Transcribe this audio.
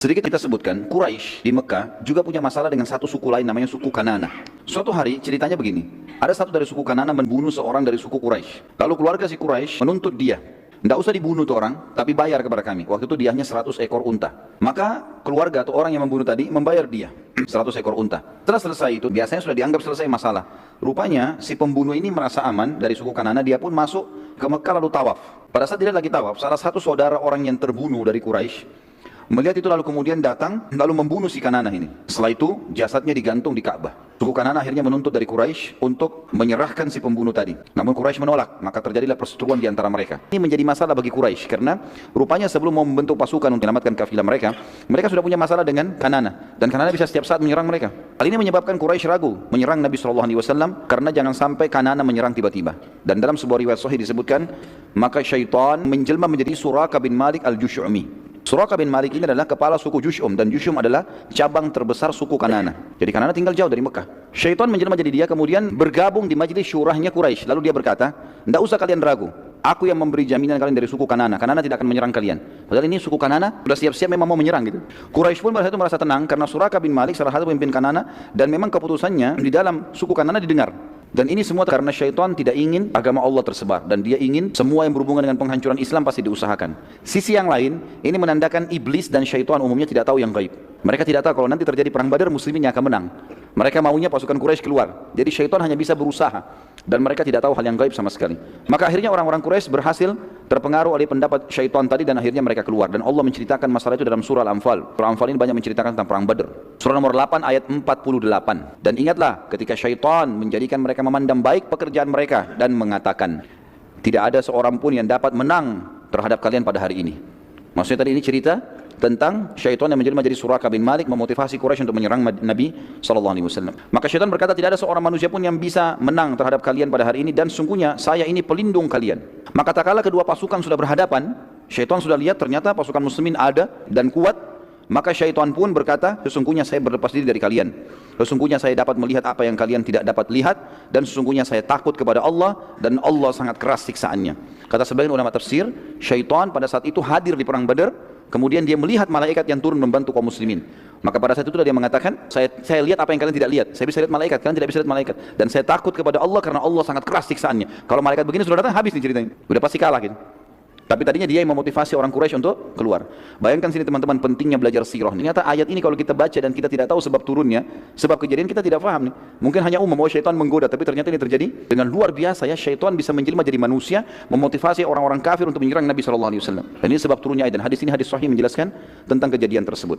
Sedikit kita sebutkan, Quraisy di Mekah juga punya masalah dengan satu suku lain namanya suku Kanana. Suatu hari ceritanya begini, ada satu dari suku Kanana membunuh seorang dari suku Quraisy. Lalu keluarga si Quraisy menuntut dia, tidak usah dibunuh tuh orang, tapi bayar kepada kami. Waktu itu diahnya 100 ekor unta. Maka keluarga atau orang yang membunuh tadi membayar dia 100 ekor unta. Setelah selesai itu, biasanya sudah dianggap selesai masalah. Rupanya si pembunuh ini merasa aman dari suku Kanana, dia pun masuk ke Mekah lalu tawaf. Pada saat dia lagi tawaf, salah satu saudara orang yang terbunuh dari Quraisy melihat itu lalu kemudian datang lalu membunuh si Kanana ini. Setelah itu jasadnya digantung di Ka'bah. Suku Kanana akhirnya menuntut dari Quraisy untuk menyerahkan si pembunuh tadi. Namun Quraisy menolak, maka terjadilah perseteruan di antara mereka. Ini menjadi masalah bagi Quraisy karena rupanya sebelum mau membentuk pasukan untuk menyelamatkan kafilah mereka, mereka sudah punya masalah dengan Kanana dan Kanana bisa setiap saat menyerang mereka. Hal ini menyebabkan Quraisy ragu menyerang Nabi SAW karena jangan sampai Kanana menyerang tiba-tiba. Dan dalam sebuah riwayat sahih disebutkan, maka syaitan menjelma menjadi Suraka bin Malik al-Jush'umi. Suraka bin Malik ini adalah kepala suku Jush'um dan Jush'um adalah cabang terbesar suku Kanana. Jadi Kanana tinggal jauh dari Mekah. Syaitan menjelma jadi dia kemudian bergabung di majelis syurahnya Quraisy. Lalu dia berkata, tidak usah kalian ragu. Aku yang memberi jaminan kalian dari suku Kanana. Kanana tidak akan menyerang kalian. Padahal ini suku Kanana sudah siap-siap memang mau menyerang gitu. Quraisy pun pada saat itu merasa tenang karena Suraka bin Malik salah satu pemimpin Kanana dan memang keputusannya di dalam suku Kanana didengar. Dan ini semua karena syaitan tidak ingin agama Allah tersebar dan dia ingin semua yang berhubungan dengan penghancuran Islam pasti diusahakan. Sisi yang lain, ini menandakan iblis dan syaitan umumnya tidak tahu yang gaib. Mereka tidak tahu kalau nanti terjadi perang Badar muslimin yang akan menang. Mereka maunya pasukan Quraisy keluar. Jadi syaitan hanya bisa berusaha dan mereka tidak tahu hal yang gaib sama sekali. Maka akhirnya orang-orang Quraisy berhasil terpengaruh oleh pendapat syaitan tadi dan akhirnya mereka keluar. Dan Allah menceritakan masalah itu dalam surah Al-Anfal. Surah Al-Anfal ini banyak menceritakan tentang perang Badar. Surah nomor 8 ayat 48. Dan ingatlah ketika syaitan menjadikan mereka memandang baik pekerjaan mereka dan mengatakan, tidak ada seorang pun yang dapat menang terhadap kalian pada hari ini. Maksudnya tadi ini cerita tentang syaitan yang menjelma jadi Suraka bin Malik memotivasi Quraisy untuk menyerang Nabi SAW. Maka syaitan berkata, tidak ada seorang manusia pun yang bisa menang terhadap kalian pada hari ini dan sungguhnya saya ini pelindung kalian. Maka tak kala kedua pasukan sudah berhadapan, syaitan sudah lihat ternyata pasukan muslimin ada dan kuat. Maka syaitan pun berkata, sesungguhnya saya berlepas diri dari kalian. Sesungguhnya saya dapat melihat apa yang kalian tidak dapat lihat dan sesungguhnya saya takut kepada Allah dan Allah sangat keras siksaannya. Kata sebagian ulama tafsir, syaitan pada saat itu hadir di perang Badar. Kemudian dia melihat malaikat yang turun membantu kaum muslimin. Maka pada saat itu dia mengatakan, saya lihat apa yang kalian tidak lihat. Saya bisa lihat malaikat, kalian tidak bisa lihat malaikat. Dan saya takut kepada Allah karena Allah sangat keras siksaannya. Kalau malaikat begini sudah datang, habis nih ceritanya. Sudah pasti kalah gitu. Tapi tadinya dia yang memotivasi orang Quraisy untuk keluar. Bayangkan sini teman-teman pentingnya belajar sirah. Ternyata ayat ini kalau kita baca dan kita tidak tahu sebab turunnya, sebab kejadian kita tidak paham nih. Mungkin hanya umum, oh syaitan menggoda, tapi ternyata ini terjadi dengan luar biasa ya. Syaitan bisa menjelma jadi manusia, memotivasi orang-orang kafir untuk menyerang Nabi SAW. Dan ini sebab turunnya ayat dan hadis ini hadis sahih menjelaskan tentang kejadian tersebut.